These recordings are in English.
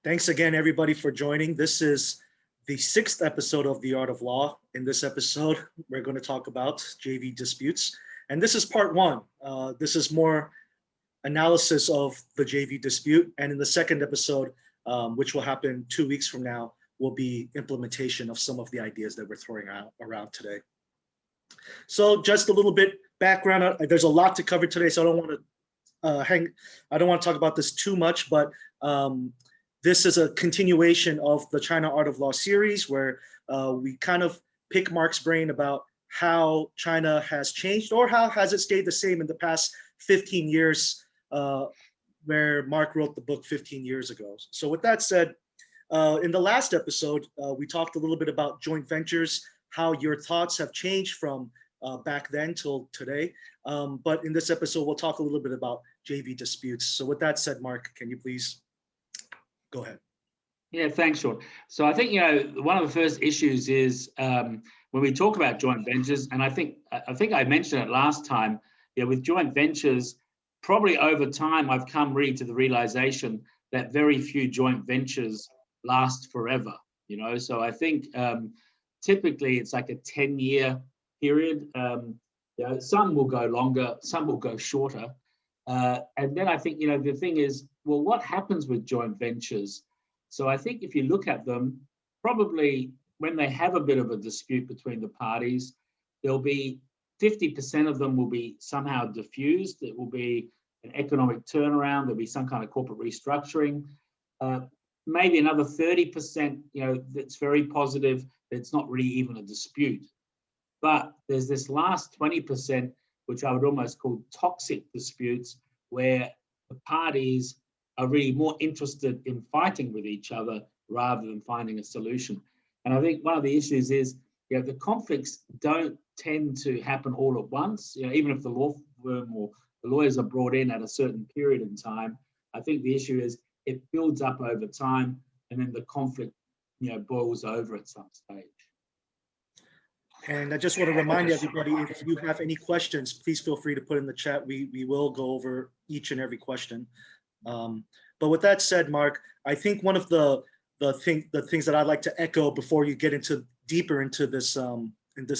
Thanks again, everybody, for joining. This is the 6th episode of The Art of Law. In this episode, we're going to talk about JV disputes. And this is part 1. This is more analysis of the JV dispute. And in the second episode, which will happen 2 weeks from now, will be implementation of some of the ideas that we're throwing around today. So just a little bit background. There's a lot to cover today, so I don't want to talk about this too much, but this is a continuation of the China Art of Law series where we kind of pick Mark's brain about how China has changed or how has it stayed the same in the past 15 years, where Mark wrote the book 15 years ago. So with that said, in the last episode, we talked a little bit about joint ventures, how your thoughts have changed from back then till today. But in this episode, we'll talk a little bit about JV disputes. So with that said, Mark, can you please go ahead? Yeah, thanks, Sean. So I think, one of the first issues is when we talk about joint ventures, and I think I mentioned it last time, with joint ventures, probably over time, I've come really to the realization that very few joint ventures last forever, So I think typically it's like a 10-year period. Some will go longer, some will go shorter. And then I think, the thing is, well, what happens with joint ventures? So I think if you look at them, probably when they have a bit of a dispute between the parties, there'll be 50% of them will be somehow diffused. It will be an economic turnaround. There'll be some kind of corporate restructuring. Maybe another 30%, that's very positive. It's not really even a dispute. But there's this last 20%, which I would almost call toxic disputes, where the parties are really more interested in fighting with each other rather than finding a solution. And I think one of the issues is, the conflicts don't tend to happen all at once. Even if the law firm or the lawyers are brought in at a certain period in time, I think the issue is it builds up over time, and then the conflict, boils over at some stage. And I just want to remind everybody, if you have any questions, please feel free to put in the chat. We will go over each and every question. But with that said, Mark, I think one of the things that I'd like to echo before you get deeper into this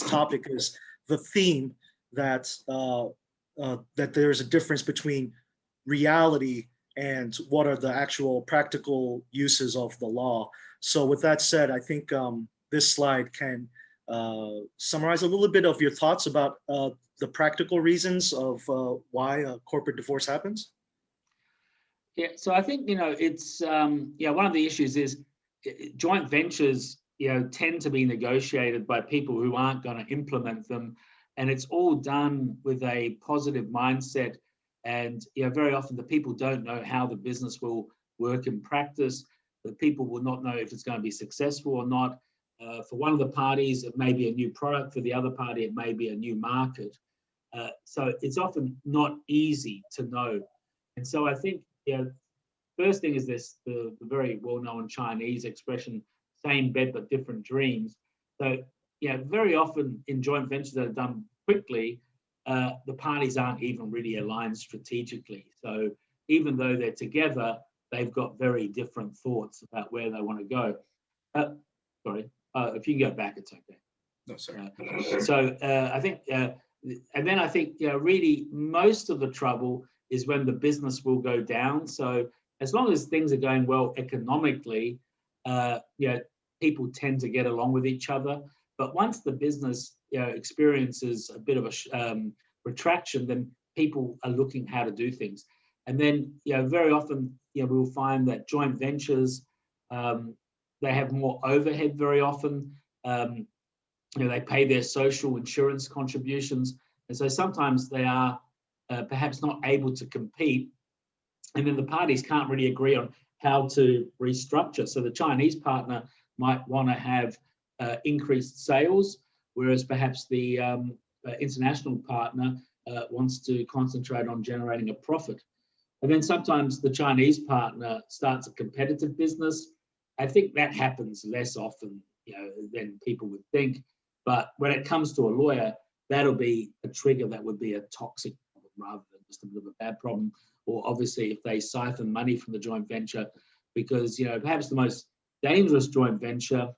topic is the theme that that there's a difference between reality and what are the actual practical uses of the law. So with that said, I think this slide can summarize a little bit of your thoughts about the practical reasons of why a corporate divorce happens. Yeah, so I think, it's, one of the issues is joint ventures, tend to be negotiated by people who aren't going to implement them. And it's all done with a positive mindset. And very often the people don't know how the business will work in practice. The people will not know if it's going to be successful or not. For one of the parties, it may be a new product. For the other party, it may be a new market. So it's often not easy to know. And so I think, first thing is the very well-known Chinese expression, same bed but different dreams. So, very often in joint ventures that are done quickly, the parties aren't even really aligned strategically. So even though they're together, they've got very different thoughts about where they want to go. Sorry, if you can go back, it's okay. No, sorry. I think, and then I think, really most of the trouble is when the business will go down. So as long as things are going well economically, people tend to get along with each other. But once the business experiences a bit of a retraction, then people are looking how to do things. And then, very often, we'll find that joint ventures, they have more overhead very often. They pay their social insurance contributions. And so sometimes they are perhaps not able to compete. And then the parties can't really agree on how to restructure. So the Chinese partner might want to have increased sales, whereas perhaps the international partner wants to concentrate on generating a profit. And then sometimes the Chinese partner starts a competitive business. I think that happens less often, than people would think. But when it comes to a lawyer, that'll be a trigger that would be a toxic problem rather than just a bit of a bad problem. Or obviously, if they siphon money from the joint venture because, perhaps the most dangerous joint venture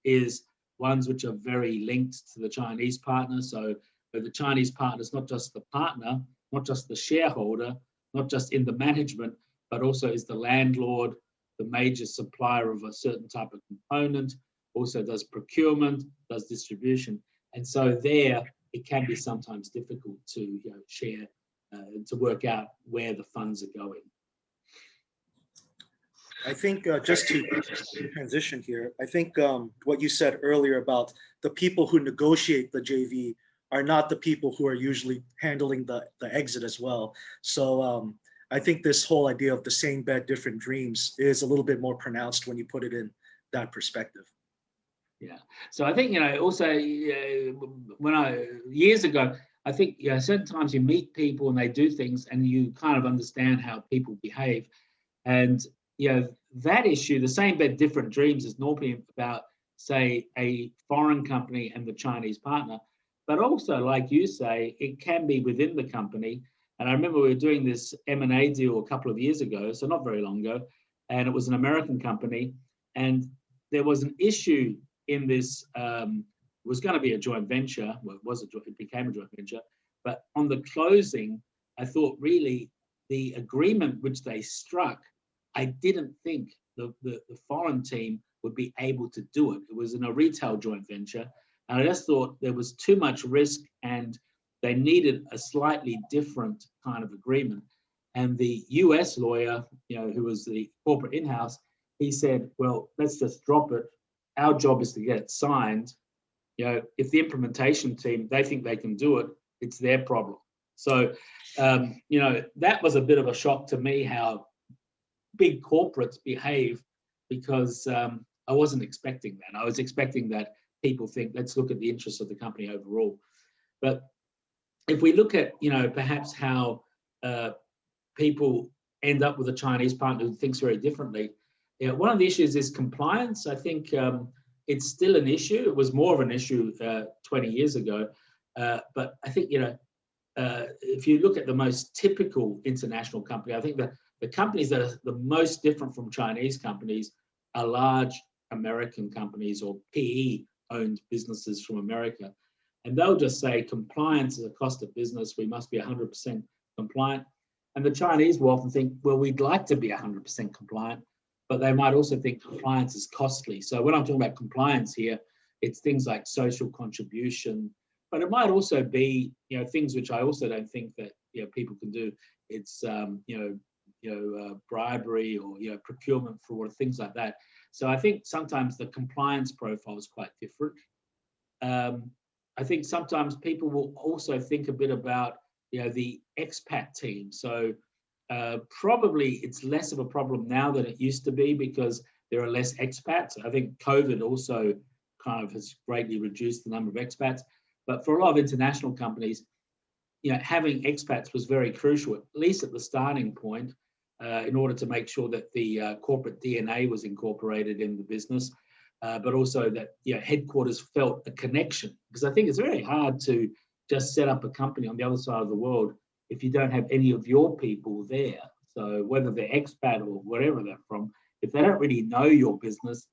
is ones which are very linked to the Chinese partner. So the Chinese partner is not just the partner, not just the shareholder, not just in the management, but also is the landlord, the major supplier of a certain type of component, also does procurement, does distribution. And so there, it can be sometimes difficult to share, to work out where the funds are going. I think just to transition here, I think what you said earlier about the people who negotiate the JV are not the people who are usually handling the exit as well. So I think this whole idea of the same bed, different dreams is a little bit more pronounced when you put it in that perspective. Yeah. So I think, also years ago, I think, certain times you meet people and they do things and you kind of understand how people behave. And, that issue, the same bed, different dreams, is normally about, say, a foreign company and the Chinese partner. But also, like you say, it can be within the company. And I remember we were doing this M&A deal a couple of years ago, so not very long ago, and it was an American company. And there was an issue in this, was going to be a joint venture. Well, it became a joint venture. But on the closing, I thought really the agreement which they struck, I didn't think the foreign team would be able to do it. It was in a retail joint venture. And I just thought there was too much risk and they needed a slightly different kind of agreement. And the US lawyer, who was the corporate in-house, he said, well, let's just drop it. Our job is to get it signed. If the implementation team, they think they can do it, it's their problem. So, that was a bit of a shock to me, how big corporates behave, because I wasn't expecting that. I was expecting that people think, let's look at the interests of the company overall. But if we look at, perhaps how people end up with a Chinese partner who thinks very differently, one of the issues is compliance. I think it's still an issue. It was more of an issue 20 years ago. But I think, if you look at the most typical international company, I think that the companies that are the most different from Chinese companies are large American companies or PE-owned businesses from America. And they'll just say compliance is a cost of business. We must be 100% compliant. And the Chinese will often think, well, we'd like to be 100% compliant, but they might also think compliance is costly. So when I'm talking about compliance here, it's things like social contribution, but it might also be, things which I also don't think that people can do. It's bribery or procurement fraud, things like that. So I think sometimes the compliance profile is quite different. I think sometimes people will also think a bit about the expat team. So probably it's less of a problem now than it used to be because there are less expats. I think COVID also kind of has greatly reduced the number of expats. But for a lot of international companies, having expats was very crucial, at least at the starting point, in order to make sure that the corporate DNA was incorporated in the business, but also that headquarters felt a connection. Because I think it's very hard to just set up a company on the other side of the world if you don't have any of your people there. So whether they're expat or wherever they're from, if they don't really know your business,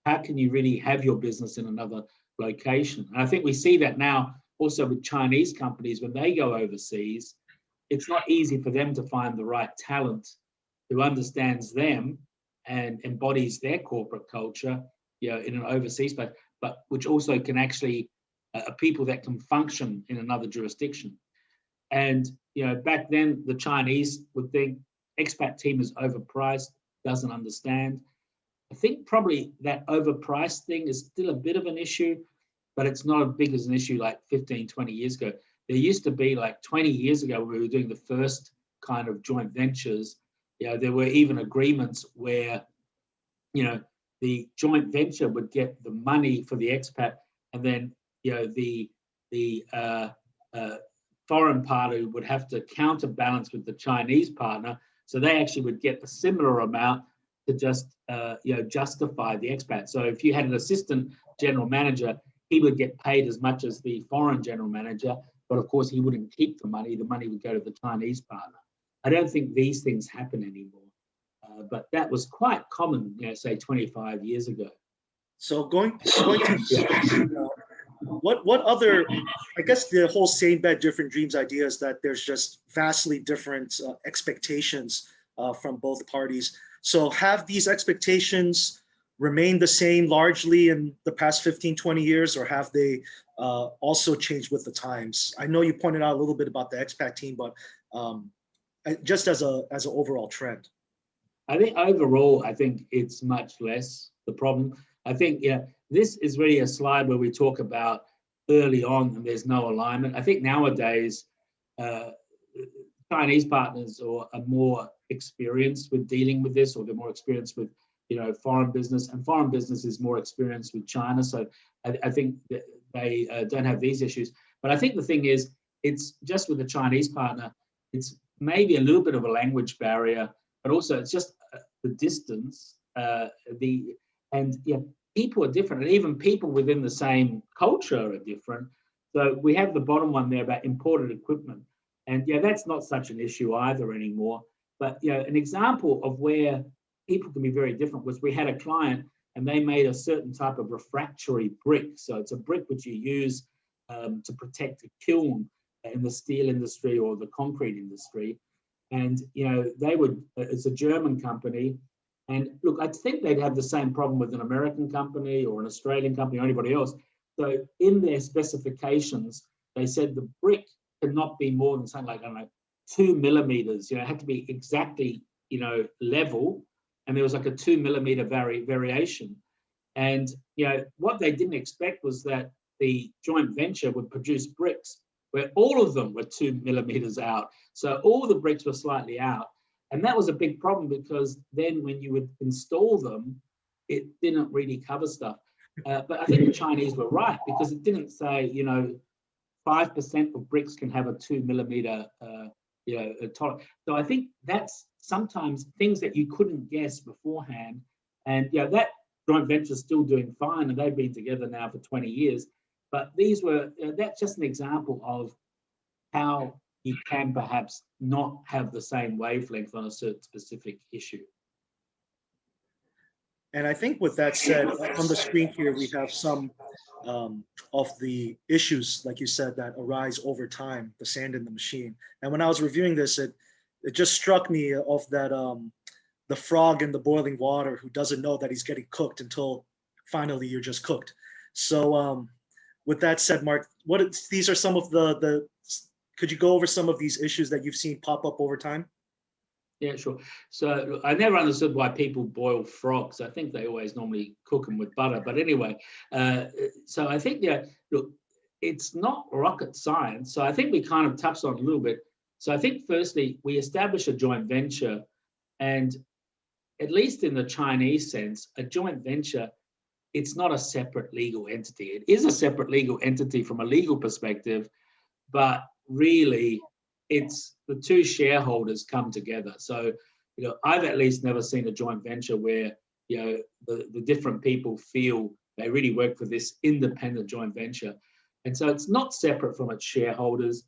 how can you really have your business in another location? And I think we see that now also with Chinese companies when they go overseas. It's not easy for them to find the right talent who understands them and embodies their corporate culture, in an overseas place, but which also can actually people that can function in another jurisdiction. And back then the Chinese would think expat team is overpriced, doesn't understand. I think probably that overpriced thing is still a bit of an issue, but it's not as big as an issue like 15, 20 years ago. There used to be like 20 years ago when we were doing the first kind of joint ventures, there were even agreements where, the joint venture would get the money for the expat, and then, the foreign party would have to counterbalance with the Chinese partner. So they actually would get a similar amount to just, justify the expat. So if you had an assistant general manager, he would get paid as much as the foreign general manager, but of course he wouldn't keep the money. The money would go to the Chinese partner. I don't think these things happen anymore. But that was quite common, say 25 years ago. So going to what other, I guess the whole same bed, different dreams idea is that there's just vastly different expectations from both parties. So have these expectations remained the same largely in the past 15, 20 years, or have they also changed with the times? I know you pointed out a little bit about the expat team, but just as an overall trend. I think overall, I think it's much less the problem. I think, this is really a slide where we talk about early on and there's no alignment. I think nowadays, Chinese partners are more experienced with dealing with this, or they're more experienced with, foreign business, and foreign business is more experienced with China. So I think that they don't have these issues. But I think the thing is, it's just with the Chinese partner, it's maybe a little bit of a language barrier, but also it's just the distance, people are different, and even people within the same culture are different. So we have the bottom one there about imported equipment, and that's not such an issue either anymore. But an example of where people can be very different was we had a client and they made a certain type of refractory brick. So it's a brick which you use to protect a kiln in the steel industry or the concrete industry. And, it's a German company. And look, I think they'd have the same problem with an American company or an Australian company or anybody else. So in their specifications, they said the brick cannot be more than something like, 2 millimeters. It had to be exactly, level. And there was like a 2 millimeter variation. And, what they didn't expect was that the joint venture would produce bricks where all of them were 2 millimeters out. So all the bricks were slightly out. And that was a big problem, because then when you would install them, it didn't really cover stuff. But I think the Chinese were right, because it didn't say, 5% of bricks can have a 2 millimeter tolerance. So I think that's sometimes things that you couldn't guess beforehand. And that joint venture is still doing fine, and they've been together now for 20 years. But these were, that's just an example of how you can perhaps not have the same wavelength on a certain specific issue. And I think with that said, on the screen here, we have some of the issues, like you said, that arise over time, the sand in the machine. And when I was reviewing this, it just struck me of that the frog in the boiling water who doesn't know that he's getting cooked until finally you're just cooked. So with that said, Mark, these are some of could you go over some of these issues that you've seen pop up over time? Yeah, sure. So I never understood why people boil frogs. I think they always normally cook them with butter. But anyway, so I think, look, it's not rocket science. So I think we kind of touched on it a little bit. So I think firstly, we establish a joint venture, and at least in the Chinese sense, a joint venture, it's not a separate legal entity. It is a separate legal entity from a legal perspective, but really it's the two shareholders come together. So, I've at least never seen a joint venture where, the different people feel they really work for this independent joint venture. And so it's not separate from its shareholders.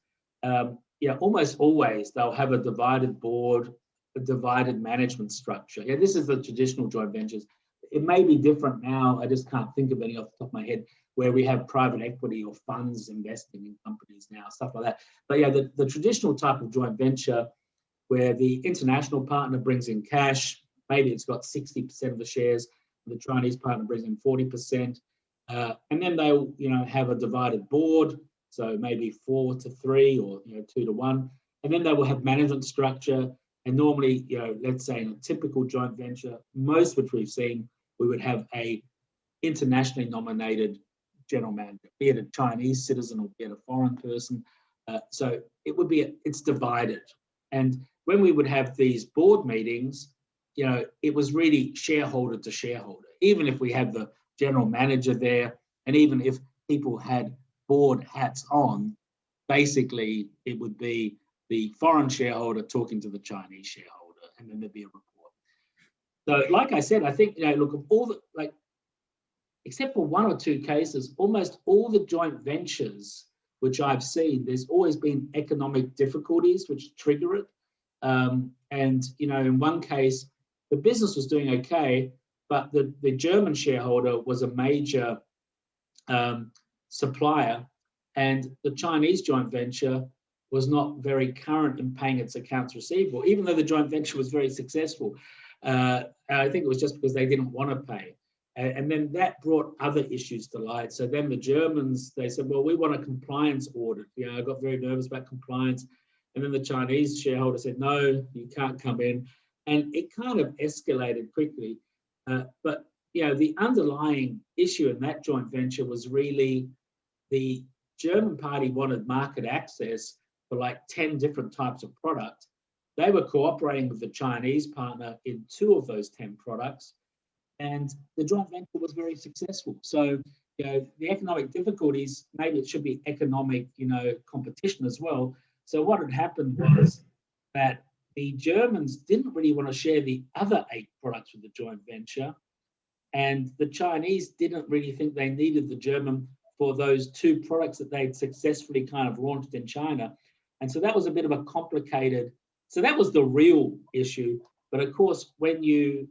Almost always they'll have a divided board, a divided management structure. This is the traditional joint ventures. It may be different now. I just can't think of any off the top of my head, where we have private equity or funds investing in companies now, stuff like that. But the traditional type of joint venture where the international partner brings in cash, maybe it's got 60% of the shares, the Chinese partner brings in 40%, and then they'll have a divided board, so maybe 4-3 or 2-1, and then they will have management structure. And normally, let's say in a typical joint venture, most which we've seen, we would have a internationally nominated general manager, be it a Chinese citizen or be it a foreign person. So it would be, it's divided. And when we would have these board meetings, it was really shareholder to shareholder, even if we had the general manager there, and even if people had board hats on, basically it would be the foreign shareholder talking to the Chinese shareholder, and then there'd be a report. So like I said, I think, look, of all the, except for 1 or 2 cases, almost all the joint ventures which I've seen, there's always been economic difficulties which trigger it. And, in one case, the business was doing okay, but the German shareholder was a major supplier, and the Chinese joint venture was not very current in paying its accounts receivable, even though the joint venture was very successful. I think it was just because they didn't want to pay. And then that brought other issues to light. So then the Germans, they said, well, we want a compliance audit. I got very nervous about compliance. And then the Chinese shareholder said, no, you can't come in. And it kind of escalated quickly. But the underlying issue in that joint venture was really the German party wanted market access for like 10 different types of product. They were cooperating with the Chinese partner in 2 of those 10 products, and the joint venture was very successful. So, the economic difficulties, maybe it should be economic, competition as well. So what had happened was that the Germans didn't really want to share the other 8 products with the joint venture, and the Chinese didn't really think they needed the German for those 2 products that they'd successfully kind of launched in China. And so that was a bit of a complicated, so that was the real issue. But of course, when you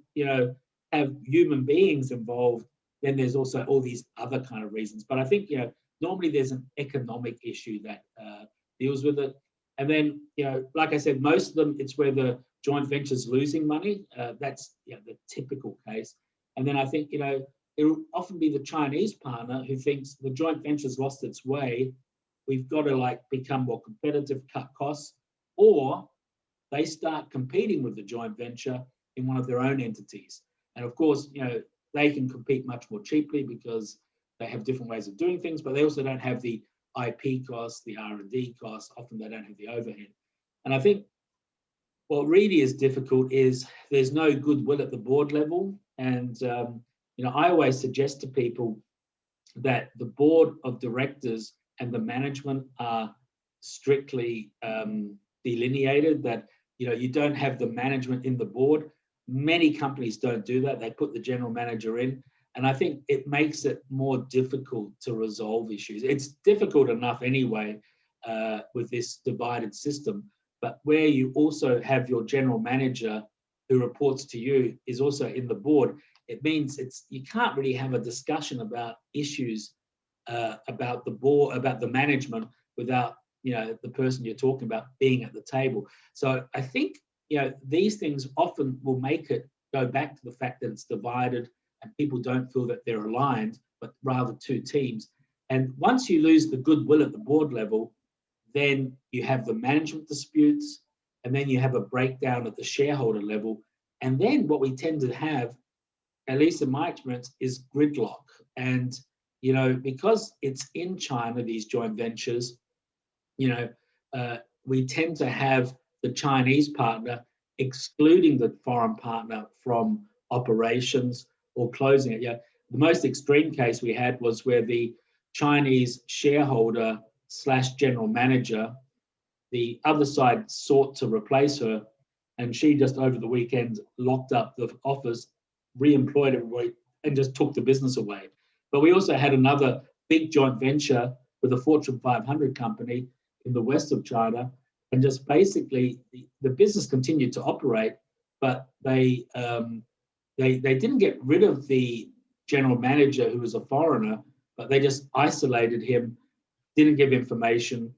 have human beings involved, then there's also all these other kind of reasons. But I think, normally there's an economic issue that deals with it. And then, like I said, most of them, it's where the joint venture's losing money. That's the typical case. And then I think, it'll often be the Chinese partner who thinks the joint venture's lost its way. We've got to become more competitive, cut costs, or they start competing with the joint venture in one of their own entities. And of course, they can compete much more cheaply because they have different ways of doing things, but they also don't have the IP costs, the R&D costs. Often they don't have the overhead. And I think what really is difficult is there's no goodwill at the board level. And, I always suggest to people that the board of directors and the management are strictly delineated, that, you don't have the management in the board. Many companies don't do that. They put the general manager in. And I think it makes it more difficult to resolve issues. It's difficult enough anyway with this divided system, but where you also have your general manager who reports to you is also in the board, it means you can't really have a discussion about issues about the board, about the management, without the person you're talking about being at the table. So I think these things often will make it go back to the fact that it's divided and people don't feel that they're aligned, but rather 2 teams. And once you lose the goodwill at the board level, then you have the management disputes, and then you have a breakdown at the shareholder level. And then what we tend to have, at least in my experience, is gridlock. And, because it's in China, these joint ventures, we tend to have the Chinese partner excluding the foreign partner from operations or closing it. The most extreme case we had was where the Chinese shareholder / general manager, the other side sought to replace her, and she just over the weekend locked up the office, re-employed everybody, and just took the business away. But we also had another big joint venture with a Fortune 500 company in the west of China, and just basically the business continued to operate, but they didn't get rid of the general manager who was a foreigner, but they just isolated him, didn't give information,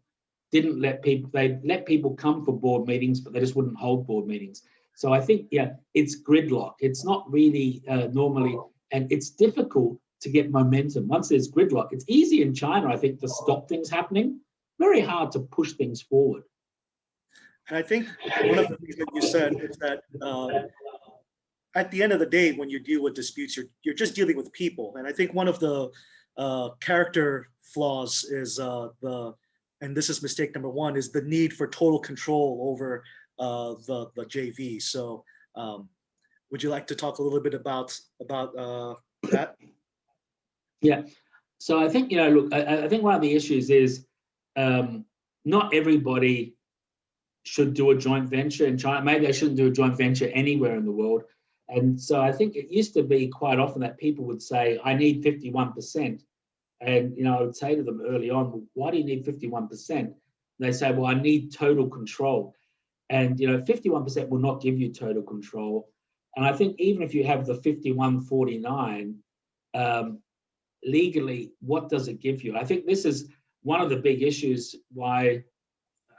didn't let people, they let people come for board meetings, but they just wouldn't hold board meetings. So I think, it's gridlock. It's not really normally, and it's difficult to get momentum. Once there's gridlock, it's easy in China, I think, to stop things happening. Very hard to push things forward. And I think one of the things that you said is that at the end of the day, when you deal with disputes, you're just dealing with people. And I think one of the character flaws is and this is mistake number 1, is the need for total control over the JV. So would you like to talk a little bit about that? Yeah. So I think, look, I think one of the issues is not everybody should do a joint venture in China. Maybe they shouldn't do a joint venture anywhere in the world. And so I think it used to be quite often that people would say, I need 51%. And, I would say to them early on, well, why do you need 51%? They say, well, I need total control. And, 51% will not give you total control. And I think even if you have the 5149, legally, what does it give you? I think this is one of the big issues why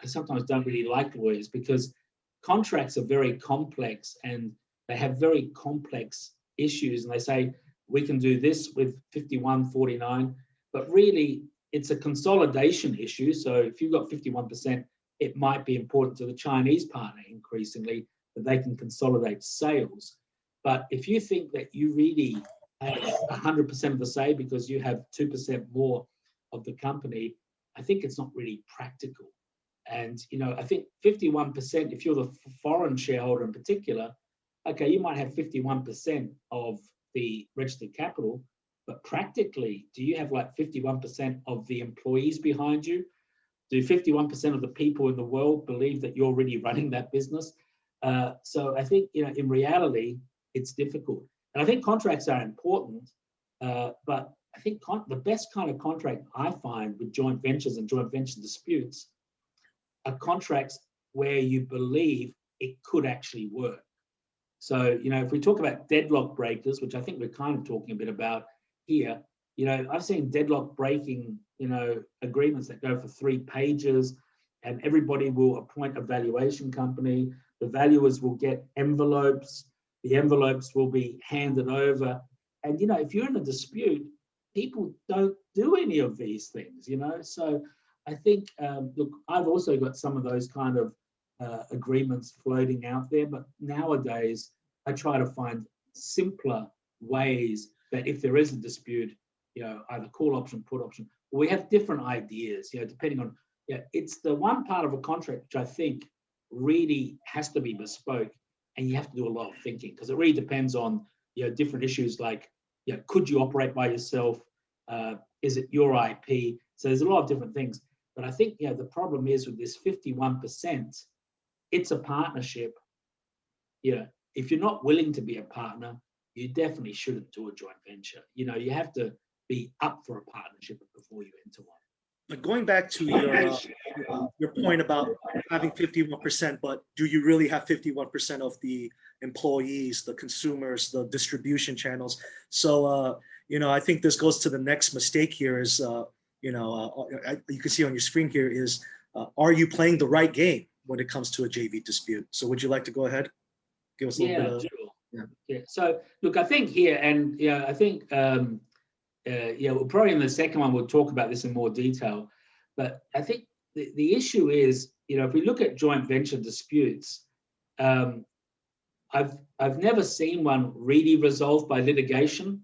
I sometimes don't really like lawyers, because contracts are very complex and they have very complex issues. And they say, we can do this with 5149, but really it's a consolidation issue. So if you've got 51%, it might be important to the Chinese partner increasingly that they can consolidate sales. But if you think that you really have 100% of the say because you have 2% more of the company, I think it's not really practical. And, you know, I think 51%, if you're the foreign shareholder in particular, okay, you might have 51% of the registered capital, but practically, do you have like 51% of the employees behind you? Do 51% of the people in the world believe that you're really running that business? So I think, you know, in reality, it's difficult. And I think contracts are important, but I think the best kind of contract I find with joint ventures and joint venture disputes are contracts where you believe it could actually work. So, you know, if we talk about deadlock breakers, which I think we're kind of talking a bit about here, you know, I've seen deadlock breaking, you know, agreements that go for 3 pages, and everybody will appoint a valuation company. The valuers will get envelopes. The envelopes will be handed over. And, you know, if you're in a dispute, people don't do any of these things, you know. So I think, look, I've also got some of those kind of agreements floating out there, but nowadays I try to find simpler ways that if there is a dispute, you know, either call option, put option, we have different ideas, you know, depending on, yeah, it's the one part of a contract which I think really has to be bespoke, and you have to do a lot of thinking, because it really depends on, you know, different issues like, you know, could you operate by yourself? Is it your IP? So there's a lot of different things. But I think, you know, the problem is with this 51%, it's a partnership. You know, if you're not willing to be a partner, you definitely shouldn't do a joint venture. You know, you have to be up for a partnership before you enter one. But going back to your point about having 51%, but do you really have 51% of the employees, the consumers, the distribution channels? So, you know, I think this goes to the next mistake here is, you know, you can see on your screen here is, are you playing the right game when it comes to a JV dispute? So would you like to go ahead? Give us a little bit of... Sure. Yeah. So look, I think here, and yeah, I think, yeah, well, probably in the second one, we'll talk about this in more detail. But I think the issue is, you know, if we look at joint venture disputes, I've never seen one really resolved by litigation.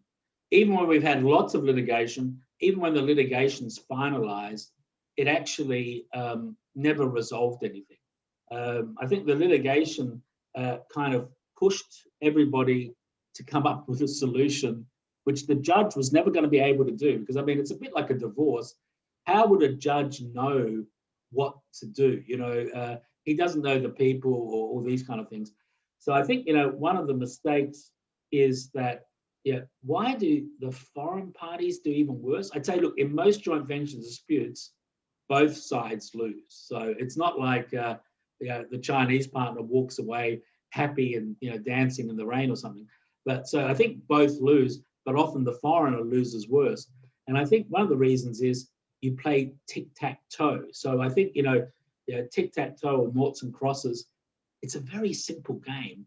Even when we've had lots of litigation, even when the litigation's finalized, it actually never resolved anything. I think the litigation kind of pushed everybody to come up with a solution, which the judge was never going to be able to do. Because, I mean, it's a bit like a divorce. How would a judge know what to do? You know, he doesn't know the people or all these kind of things. So I think, you know, one of the mistakes is that, yeah, why do the foreign parties do even worse? I'd say, look, in most joint venture disputes, both sides lose. So it's not like, you know, the Chinese partner walks away happy and, you know, dancing in the rain or something. But so I think both lose, but often the foreigner loses worse. And I think one of the reasons is you play tic-tac-toe. So I think, you know, tic-tac-toe or noughts and crosses, it's a very simple game.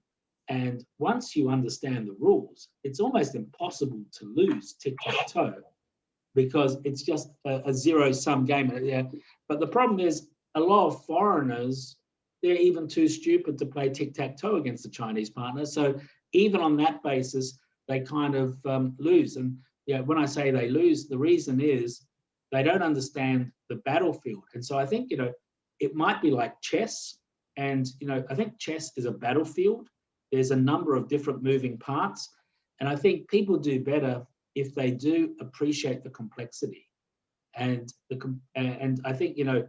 And once you understand the rules, it's almost impossible to lose tic-tac-toe because it's just a zero-sum game. Yeah. But the problem is a lot of foreigners, they're even too stupid to play tic-tac-toe against the Chinese partner. So even on that basis, they kind of lose. And yeah, when I say they lose, the reason is they don't understand the battlefield. And so I think, you know, it might be like chess. And, you know, I think chess is a battlefield. There's a number of different moving parts. And I think people do better if they do appreciate the complexity. And I think, you know,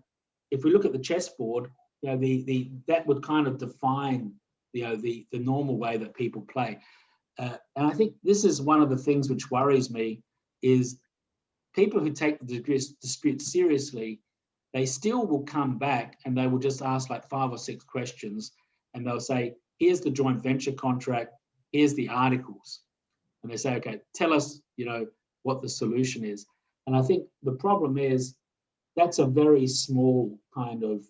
if we look at the chessboard, you know, that would kind of define, you know, the normal way that people play. And I think this is one of the things which worries me is people who take the dispute seriously, they still will come back and they will just ask like 5 or 6 questions and they'll say, here's the joint venture contract. here's the articles. And they say, okay, tell us, what the solution is. And I think the problem is that's a very small kind of,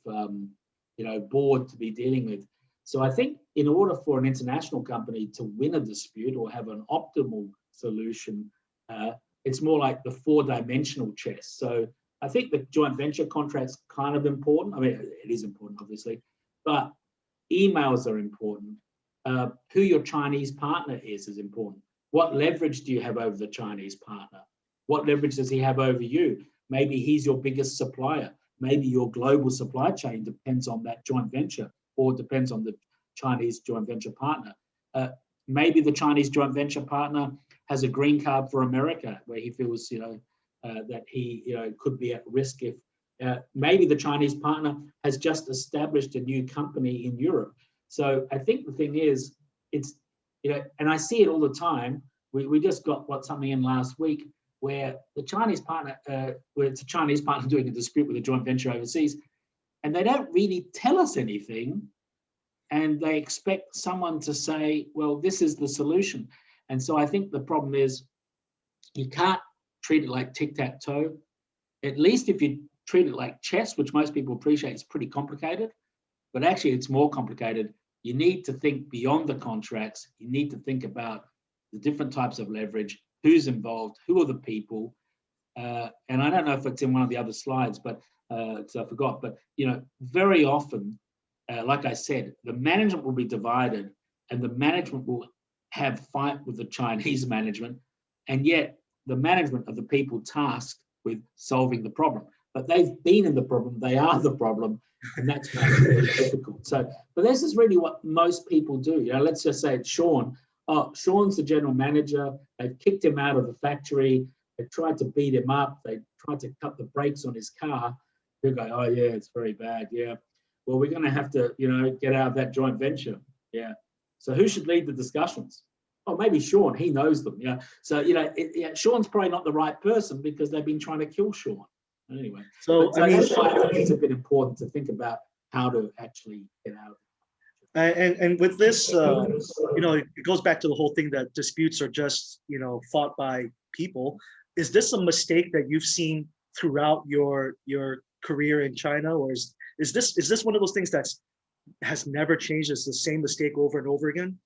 board to be dealing with. So I think in order for an international company to win a dispute or have an optimal solution, it's more like the 4-dimensional chess. So I think the joint venture contract's kind of important. I mean, it is important, obviously, but emails are important. Who your Chinese partner is important. What leverage do you have over the Chinese partner? What leverage does he have over you? Maybe he's your biggest supplier. Maybe your global supply chain depends on that joint venture or depends on the Chinese joint venture partner. Maybe the Chinese joint venture partner has a green card for America where he feels, that he, could be at risk if maybe the Chinese partner has just established a new company in Europe. So I think the thing is, it's, and I see it all the time. We just got something in last week where the Chinese partner, where it's a Chinese partner doing a dispute with a joint venture overseas, and they don't really tell us anything, and they expect someone to say, well, this is the solution. And so I think the problem is you can't treat it like tic-tac-toe. At least if you treat it like chess, which most people appreciate, it's pretty complicated, but actually it's more complicated. You need to think beyond the contracts. You need to think about the different types of leverage, who's involved, who are the people. And I don't know if it's in one of the other slides, but so I forgot, but very often, like I said, the management will be divided and the management will have fight with the Chinese management, and yet the management are the people tasked with solving the problem. But they've been in the problem, they are the problem, and that's makes it really difficult. So, but this is really what most people do. Let's just say it's Sean. Oh, Sean's the general manager. They've kicked him out of the factory. They tried to beat him up. They tried to cut the brakes on his car. He'll go, oh yeah, it's very bad. Yeah. Well, we're going to have to, get out of that joint venture. Yeah. So who should lead the discussions? Oh, maybe Sean. He knows them. Yeah. So Sean's probably not the right person because they've been trying to kill Sean. Anyway, so that's why I think it's a bit important to think about how to actually get out of it. And with this, it goes back to the whole thing that disputes are just, fought by people. Is this a mistake that you've seen throughout your career in China, or is this one of those things that has never changed? It's the same mistake over and over again?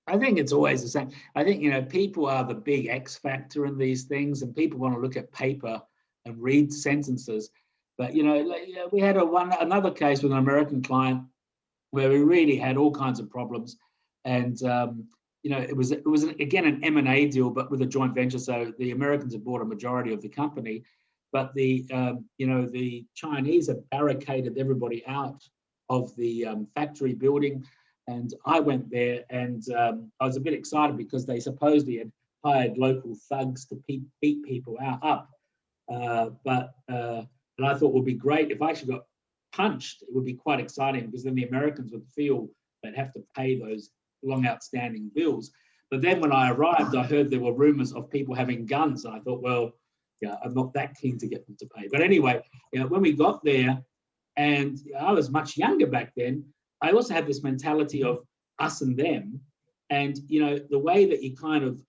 I think it's always the same. I think, people are the big X factor in these things, and people want to look at paper and read sentences. But, we had another case with an American client where we really had all kinds of problems. And, it was again, an M&A deal, but with a joint venture. So the Americans had bought a majority of the company, but the Chinese had barricaded everybody out of the factory building. And I went there and I was a bit excited because they supposedly had hired local thugs to beat people up. And I thought it would be great if I actually got punched. It would be quite exciting because then the Americans would feel they'd have to pay those long outstanding bills. But then when I arrived, I heard there were rumors of people having guns. And I thought, well, I'm not that keen to get them to pay. But anyway, when we got there, and I was much younger back then, I also had this mentality of us and them. And, the way that you kind of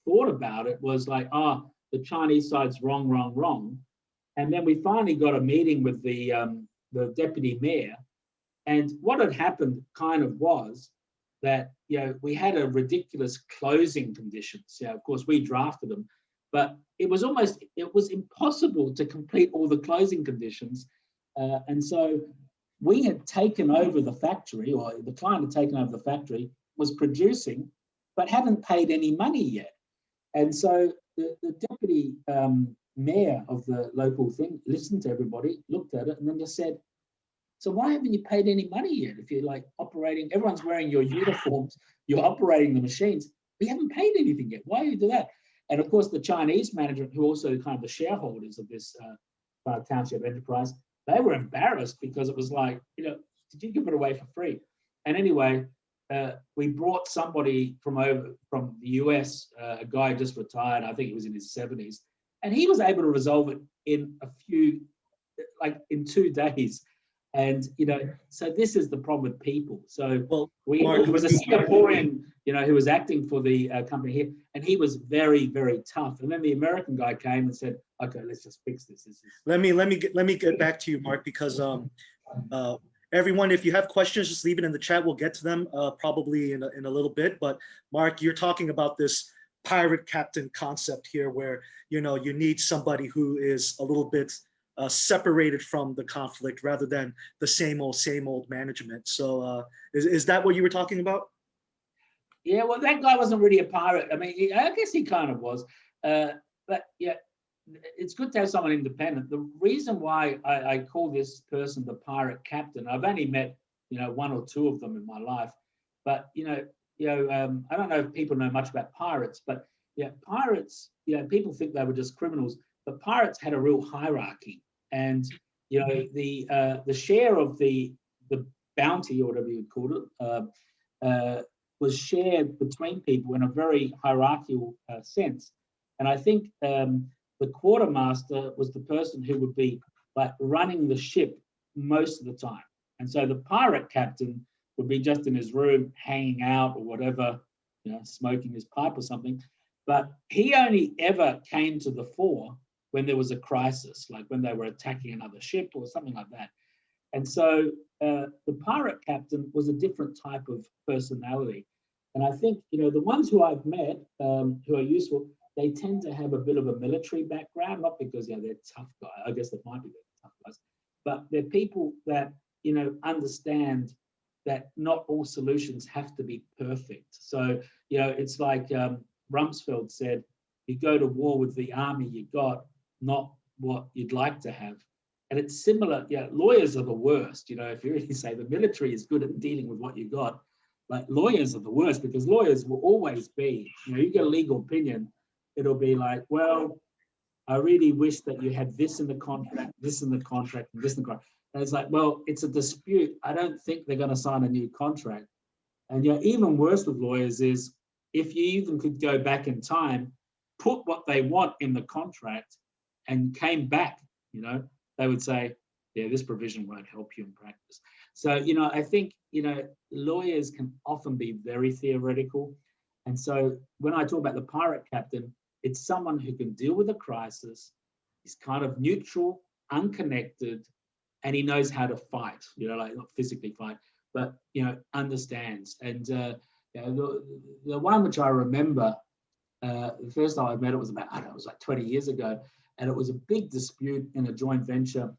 thought about it was like, the Chinese side's wrong. And then we finally got a meeting with the deputy mayor. And what had happened kind of was that, we had a ridiculous closing conditions. Of course, we drafted them, but it was impossible to complete all the closing conditions. And so we had taken over the factory, or the client had taken over the factory, was producing, but hadn't paid any money yet. And so the deputy mayor of the local thing listened to everybody, looked at it, and then just said, so why haven't you paid any money yet? If you're like operating, everyone's wearing your uniforms, you're operating the machines, but you haven't paid anything yet. Why do you do that? And of course, the Chinese management, who also kind of the shareholders of this township enterprise, they were embarrassed because it was like, did you give it away for free? And anyway, we brought somebody from the US, a guy just retired, I think he was in his 70s, and he was able to resolve it in in 2 days. And, so this is the problem with people. So Well, there Mark, was a Singaporean, who was acting for the company here, and he was very, very tough. And then the American guy came and said, okay, let's just fix this. let me get back to you, Mark, because everyone, if you have questions, just leave it in the chat. We'll get to them probably in a little bit. But Mark, you're talking about this pirate captain concept here, where you need somebody who is a little bit separated from the conflict rather than the same old management. So is that what you were talking about? Yeah, well, that guy wasn't really a pirate. I mean, I guess he kind of was. But yeah, it's good to have someone independent. The reason why I call this person the pirate captain, I've only met, one or two of them in my life, but, I don't know if people know much about pirates, but yeah, pirates, people think they were just criminals, but pirates had a real hierarchy. And, the share of the bounty, or whatever you would call it, was shared between people in a very hierarchical sense. And I think the quartermaster was the person who would be like running the ship most of the time. And so the pirate captain would be just in his room hanging out or whatever, smoking his pipe or something. But he only ever came to the fore when there was a crisis, like when they were attacking another ship or something like that. And so the pirate captain was a different type of personality. And I think, the ones who I've met who are useful, they tend to have a bit of a military background, not because they're tough guys. I guess they might be tough guys, but they're people that, understand that not all solutions have to be perfect. So, it's like Rumsfeld said, you go to war with the army you got, not what you'd like to have. And it's similar, lawyers are the worst. If you really say the military is good at dealing with what you got, like lawyers are the worst, because lawyers will always be, you get a legal opinion, it'll be like, well, I really wish that you had this in the contract, this in the contract, and this in the contract. And it's like, well, it's a dispute. I don't think they're going to sign a new contract. And even worse with lawyers is if you even could go back in time, put what they want in the contract and came back, they would say, yeah, this provision won't help you in practice. So, I think, lawyers can often be very theoretical. And so when I talk about the pirate captain, it's someone who can deal with a crisis, he's kind of neutral, unconnected, and he knows how to fight, like not physically fight, but, understands. And the one which I remember, the first time I met it was about, it was like 20 years ago. And it was a big dispute in a joint venture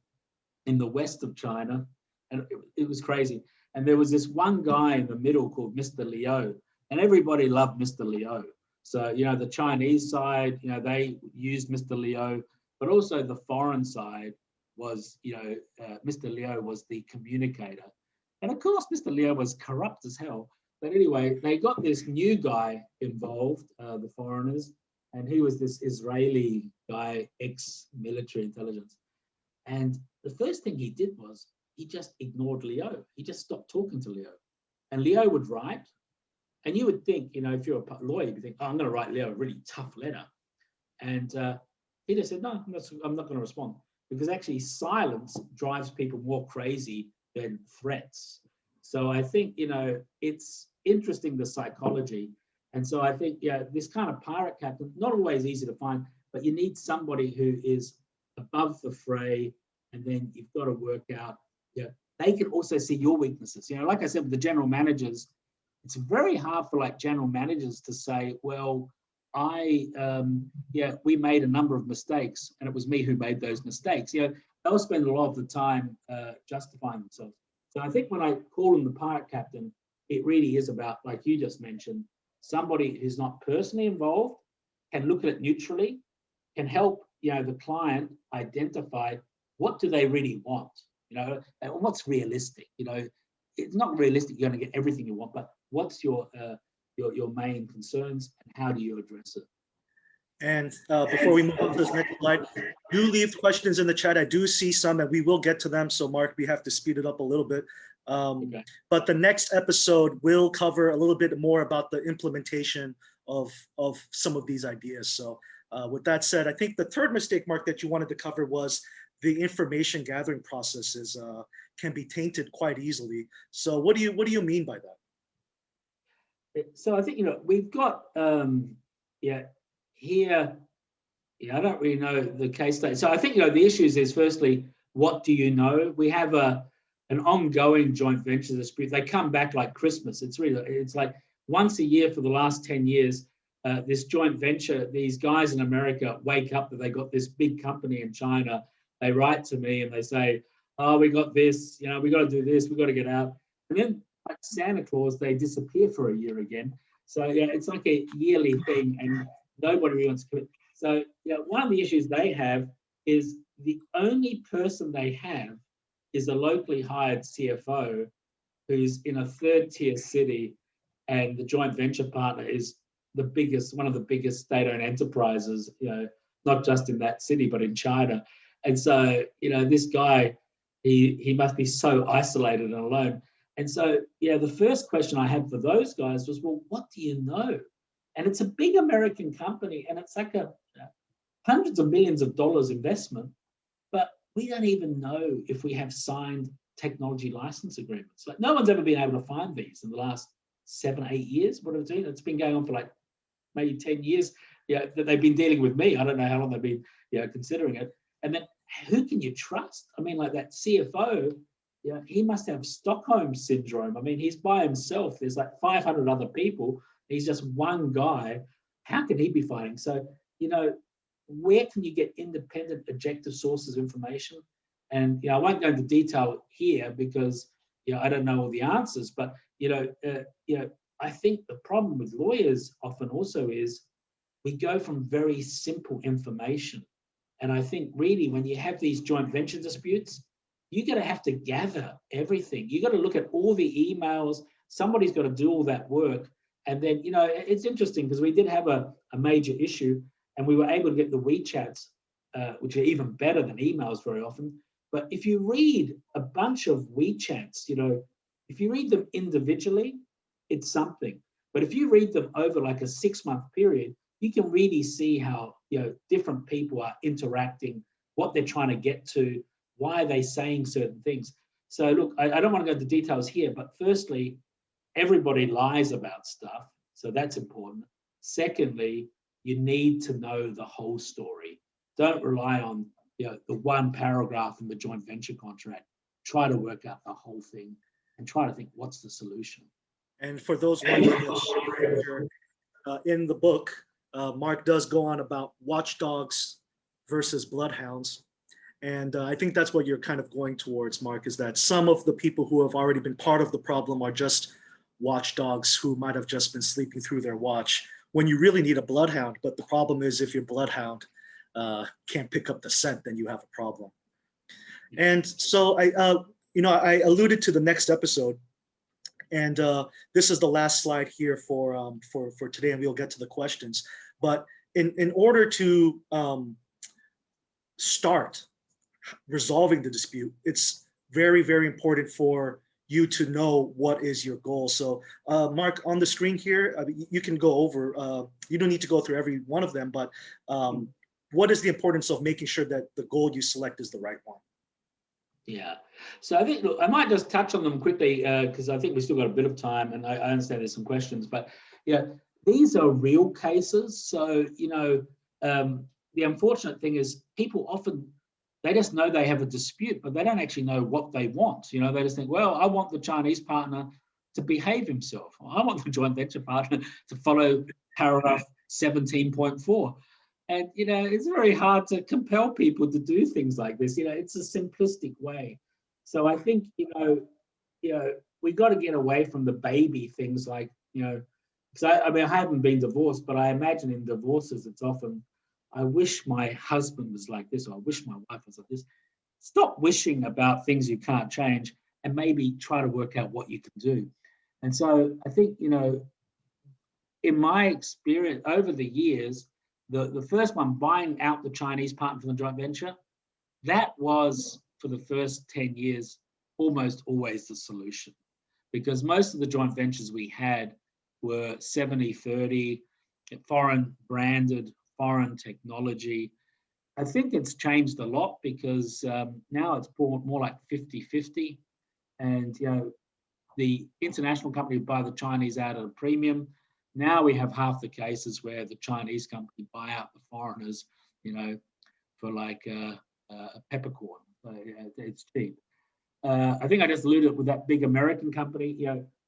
in the west of China. And it was crazy. And there was this one guy in the middle called Mr. Liu, and everybody loved Mr. Liu. So, the Chinese side, they used Mr. Liu, but also the foreign side was, Mr. Liu was the communicator. And of course, Mr. Liu was corrupt as hell. But anyway, they got this new guy involved, the foreigners, and he was this Israeli guy, ex-military intelligence. And the first thing he did was he just ignored Liu. He just stopped talking to Liu. And Liu would write, and you would think, if you're a lawyer, you'd think, oh, I'm going to write Liu a really tough letter. And he just said, no, I'm not going to respond. Because actually silence drives people more crazy than threats. So I think, it's interesting, the psychology. And so I think, this kind of pirate captain, not always easy to find, but you need somebody who is above the fray, and then you've got to work out, they can also see your weaknesses. Like I said, with the general managers, it's very hard for like general managers to say, well, we made a number of mistakes and it was me who made those mistakes. They'll spend a lot of the time justifying themselves. So I think when I call them the pirate captain, it really is about, like you just mentioned, somebody who's not personally involved, can look at it neutrally, can help, the client identify what do they really want, and what's realistic. It's not realistic you're going to get everything you want, but what's your main concerns and how do you address it? And before we move on to this next slide, do leave questions in the chat. I do see some and we will get to them. So Mark, we have to speed it up a little bit. Okay. But the next episode will cover a little bit more about the implementation of some of these ideas. So with that said, I think the third mistake, Mark, that you wanted to cover was the information gathering process is can be tainted quite easily. So what do you mean by that? So I think, we've got, here, I don't really know the case study. So I think, the issues is firstly, what do you know? We have an ongoing joint venture dispute. They come back like Christmas. It's like once a year for the last 10 years, this joint venture, these guys in America wake up that they got this big company in China. They write to me and they say, oh, we got this, we got to do this, we got to get out. And then like Santa Claus, they disappear for a year again. So yeah, it's like a yearly thing and nobody really wants to quit. So one of the issues they have is the only person they have is a locally hired CFO who's in a third tier city, and the joint venture partner is one of the biggest state-owned enterprises, not just in that city, but in China. And so, this guy, he must be so isolated and alone. And so, the first question I had for those guys was, well, what do you know? And it's a big American company, and it's like hundreds of millions of dollars investment, but we don't even know if we have signed technology license agreements. Like no one's ever been able to find these in the last 7, 8 years. What have it been? It's been going on for like maybe 10 years. That they've been dealing with me. I don't know how long they've been, considering it. And then who can you trust? I mean, like that CFO, he must have Stockholm syndrome. I mean, he's by himself. There's like 500 other people. He's just one guy. How can he be fighting? So, where can you get independent, objective sources of information? And I won't go into detail here because I don't know all the answers. But I think the problem with lawyers often also is we go from very simple information. And I think really when you have these joint venture disputes, you're going to have to gather everything. You got to look at all the emails. Somebody's got to do all that work. And then, it's interesting because we did have a major issue and we were able to get the WeChats, which are even better than emails very often. But if you read a bunch of WeChats, if you read them individually, it's something. But if you read them over like a 6-month period, you can really see how, different people are interacting, what they're trying to get to, why are they saying certain things. So look, I don't want to go into details here, but firstly, everybody lies about stuff. So that's important. Secondly, you need to know the whole story. Don't rely on the one paragraph in the joint venture contract. Try to work out the whole thing and try to think, what's the solution? And for those watching in the book, Mark does go on about watchdogs versus bloodhounds. And I think that's what you're kind of going towards, Mark, is that some of the people who have already been part of the problem are just watchdogs who might have just been sleeping through their watch when you really need a bloodhound. But the problem is if your bloodhound can't pick up the scent, then you have a problem. And so I alluded to the next episode, and this is the last slide here for today, and we'll get to the questions. But in order to start resolving the dispute, it's very, very important for you to know what is your goal. So Mark, on the screen here, you can go over, you don't need to go through every one of them, but what is the importance of making sure that the goal you select is the right one? Yeah, so I think, look, I might just touch on them quickly because I think we still got a bit of time and I understand there's some questions, but these are real cases. So, the unfortunate thing is people often, they just know they have a dispute, but they don't actually know what they want. They just think, well, I want the Chinese partner to behave himself. Or I want the joint venture partner to follow paragraph 17.4. And, it's very hard to compel people to do things like this. It's a simplistic way. So I think, we got to get away from the baby things like, because I haven't been divorced, but I imagine in divorces, it's often, I wish my husband was like this, or I wish my wife was like this. Stop wishing about things you can't change and maybe try to work out what you can do. And so I think, in my experience over the years, the first one, buying out the Chinese partner from the joint venture, that was, for the first 10 years, almost always the solution. Because most of the joint ventures we had were 70-30, foreign branded, foreign technology. I think it's changed a lot because now it's more like 50-50. And, the international company buy the Chinese out at a premium. Now we have half the cases where the Chinese company buy out the foreigners, for like a peppercorn. So, it's cheap. I think I just alluded with that big American company,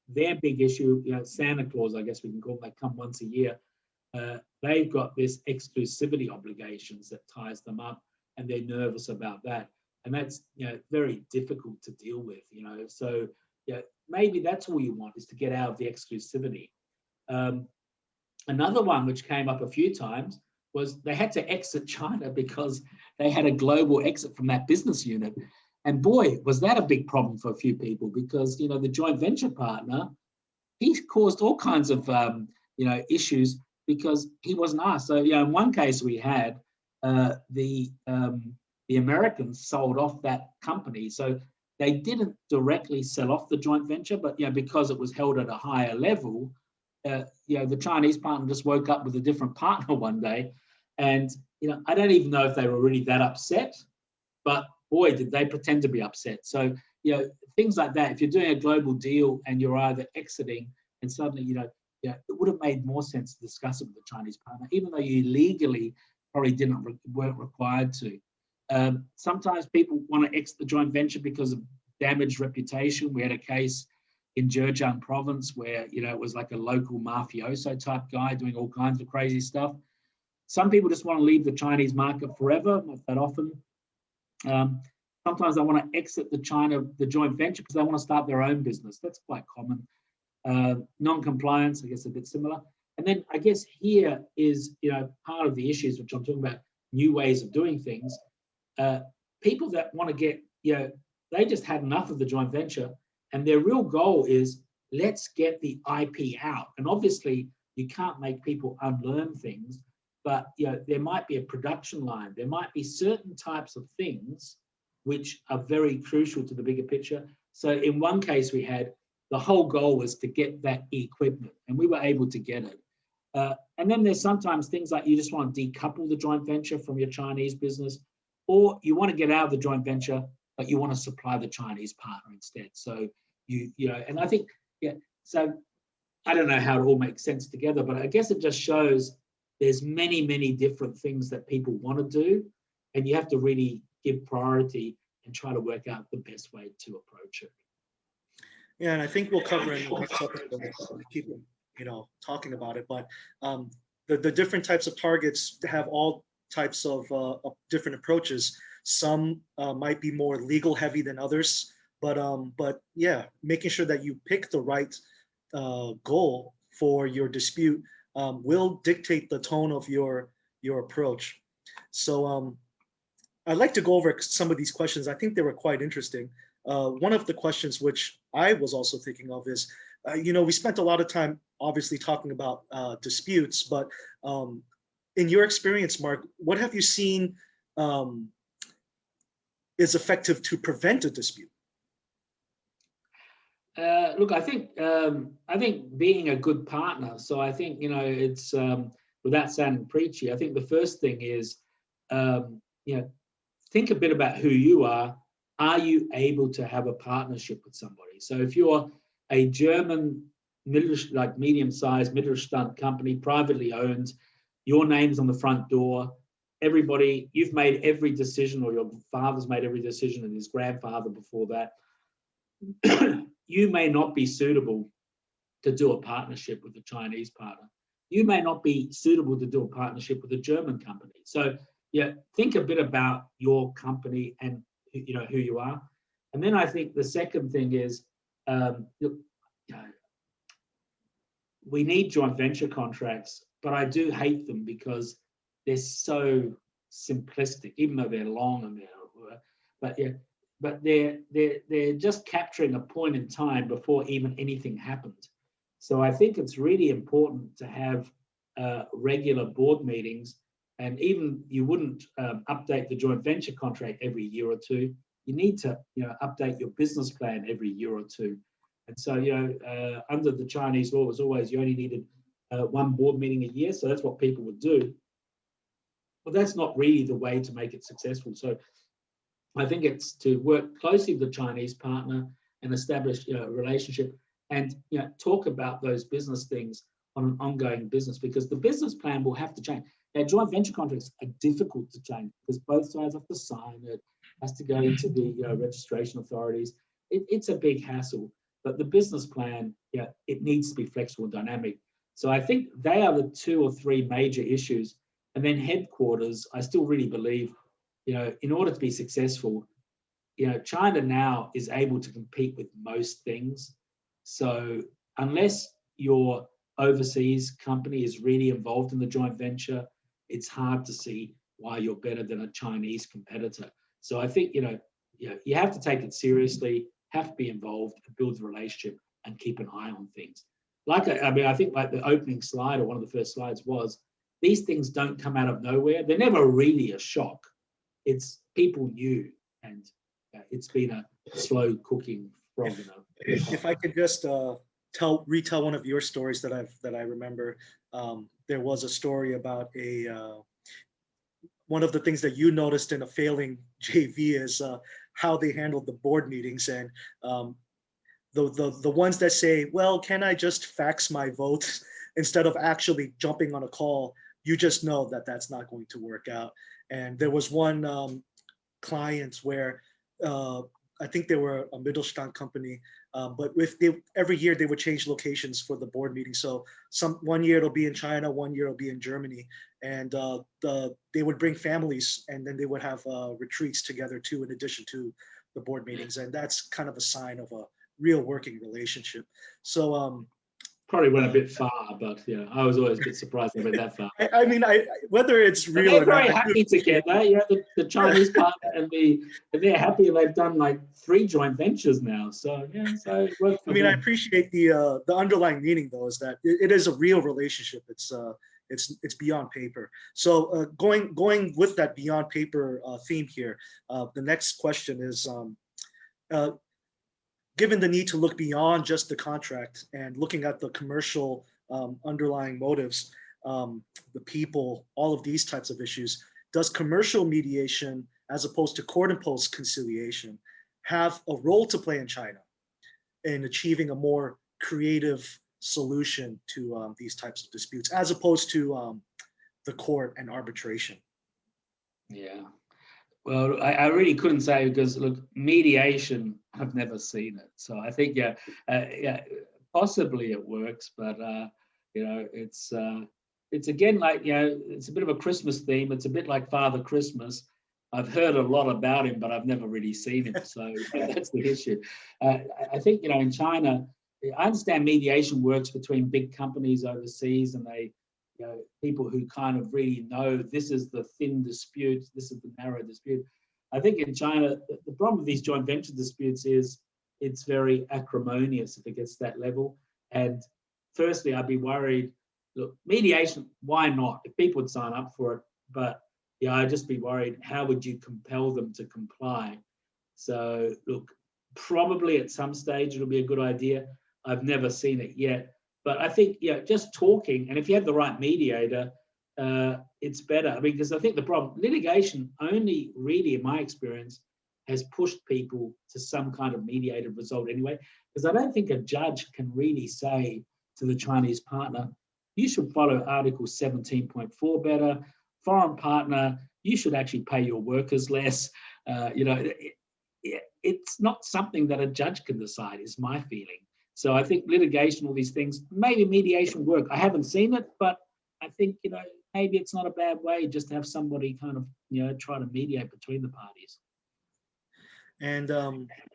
their big issue, Santa Claus, I guess we can call them, they come once a year. They've got this exclusivity obligations that ties them up, and they're nervous about that. And that's, very difficult to deal with, So, maybe that's all you want, is to get out of the exclusivity. Another one which came up a few times was they had to exit China because they had a global exit from that business unit. And boy, was that a big problem for a few people, because, the joint venture partner, he caused all kinds of, issues because he wasn't asked. So, in one case we had the Americans sold off that company. So they didn't directly sell off the joint venture, but, because it was held at a higher level, the Chinese partner just woke up with a different partner one day. And, I don't even know if they were really that upset, but boy, did they pretend to be upset. So, things like that, if you're doing a global deal and you're either exiting and suddenly, it would have made more sense to discuss it with the Chinese partner, even though you legally probably weren't required to. Sometimes people want to exit the joint venture because of damaged reputation. We had a case in Zhejiang province where, it was like a local mafioso type guy doing all kinds of crazy stuff. Some people just want to leave the Chinese market forever, not that often. Sometimes they want to exit the joint venture because they want to start their own business. That's quite common. Non-compliance, I guess, a bit similar. And then I guess here is, part of the issues, which I'm talking about, new ways of doing things. People that want to get, they just had enough of the joint venture, and their real goal is, let's get the IP out. And obviously, you can't make people unlearn things, but there might be a production line. There might be certain types of things which are very crucial to the bigger picture. So in one case we had, the whole goal was to get that equipment, and we were able to get it. And then there's sometimes things like you just want to decouple the joint venture from your Chinese business, or you want to get out of the joint venture, but you want to supply the Chinese partner instead. So and I think, so I don't know how it all makes sense together, but I guess it just shows there's many, many different things that people want to do, and you have to really give priority and try to work out the best way to approach it. Yeah, and I think we'll cover in the next episode, keep talking about it, but the different types of targets have all types of different approaches. Some might be more legal heavy than others, but yeah, making sure that you pick the right goal for your dispute will dictate the tone of your approach. So I'd like to go over some of these questions. I think they were quite interesting. One of the questions which I was also thinking of is, we spent a lot of time obviously talking about disputes, but in your experience, Mark, what have you seen is effective to prevent a dispute? Look, I think being a good partner. So I think, it's without sounding preachy, I think the first thing is, think a bit about who you are. Are you able to have a partnership with somebody? So if you're a German medium-sized Mittelstand company, privately owned, your name's on the front door, everybody, you've made every decision, or your father's made every decision, and his grandfather before that, you may not be suitable to do a partnership with a Chinese partner. You may not be suitable to do a partnership with a German company. So think a bit about your company and who you are. And then I think the second thing is, we need joint venture contracts, but I do hate them because they're so simplistic, even though they're long and but they're just capturing a point in time before even anything happened. So I think it's really important to have regular board meetings, and even you wouldn't update the joint venture contract every year or two. You need to update your business plan every year or two. And so under the Chinese law, it was always you only needed one board meeting a year, so that's what people would do. well, that's not really the way to make it successful. So I think it's to work closely with the Chinese partner and establish a relationship, and talk about those business things on an ongoing business, because the business plan will have to change. Now, joint venture contracts are difficult to change because both sides have to sign it, has to go into the registration authorities. It's a big hassle, but the business plan, it needs to be flexible and dynamic. So I think they are the 2 or 3 major issues. And then headquarters, I still really believe, in order to be successful, China now is able to compete with most things. So unless your overseas company is really involved in the joint venture, it's hard to see why you're better than a Chinese competitor. So I think, you have to take it seriously, have to be involved, build the relationship, and keep an eye on things. I think like the opening slide, or one of the first slides, was these things don't come out of nowhere. They're never really a shock. It's people knew, and it's been a slow cooking frog. If I could just retell one of your stories that I remember, there was a story about one of the things that you noticed in a failing JV is how they handled the board meetings, and the ones that say, well, can I just fax my vote instead of actually jumping on a call, you just know that that's not going to work out. And there was one client where I think they were a Mittelstand company, but every year they would change locations for the board meeting. So one year it'll be in China, one year it'll be in Germany, and they would bring families, and then they would have retreats together too, in addition to the board meetings, and that's kind of a sign of a real working relationship. So probably went a bit far, but I was always a bit surprised they went that far. I mean, whether it's real they're or not, very happy together. The Chinese partner, and they're happy, and they've done like 3 joint ventures now. So so it worked for them. I appreciate the underlying meaning, though, is that it is a real relationship. It's beyond paper. So going with that beyond paper theme here, the next question is, given the need to look beyond just the contract and looking at the commercial underlying motives, the people, all of these types of issues, does commercial mediation, as opposed to court-imposed conciliation, have a role to play in China in achieving a more creative solution to these types of disputes, as opposed to the court and arbitration? Yeah. Well, I really couldn't say, because look, mediation, I've never seen it. So I think, possibly it works, but it's again like, it's a bit of a Christmas theme. It's a bit like Father Christmas. I've heard a lot about him, but I've never really seen him. So that's the issue. I think, in China, I understand mediation works between big companies overseas, and they, people who kind of really know this is the thin dispute, this is the narrow dispute. I think in China, the problem with these joint venture disputes is it's very acrimonious if it gets to that level. And firstly, I'd be worried, look, mediation, why not? If people would sign up for it, but I'd just be worried, how would you compel them to comply? So look, probably at some stage it'll be a good idea. I've never seen it yet. But I think, just talking, and if you have the right mediator, it's better. Because I think the problem, litigation only really, in my experience, has pushed people to some kind of mediated result anyway. Because I don't think a judge can really say to the Chinese partner, you should follow Article 17.4 better. Foreign partner, you should actually pay your workers less. It's not something that a judge can decide, is my feeling. So I think litigation, all these things, maybe mediation work. I haven't seen it, but I think, maybe it's not a bad way just to have somebody kind of, try to mediate between the parties. And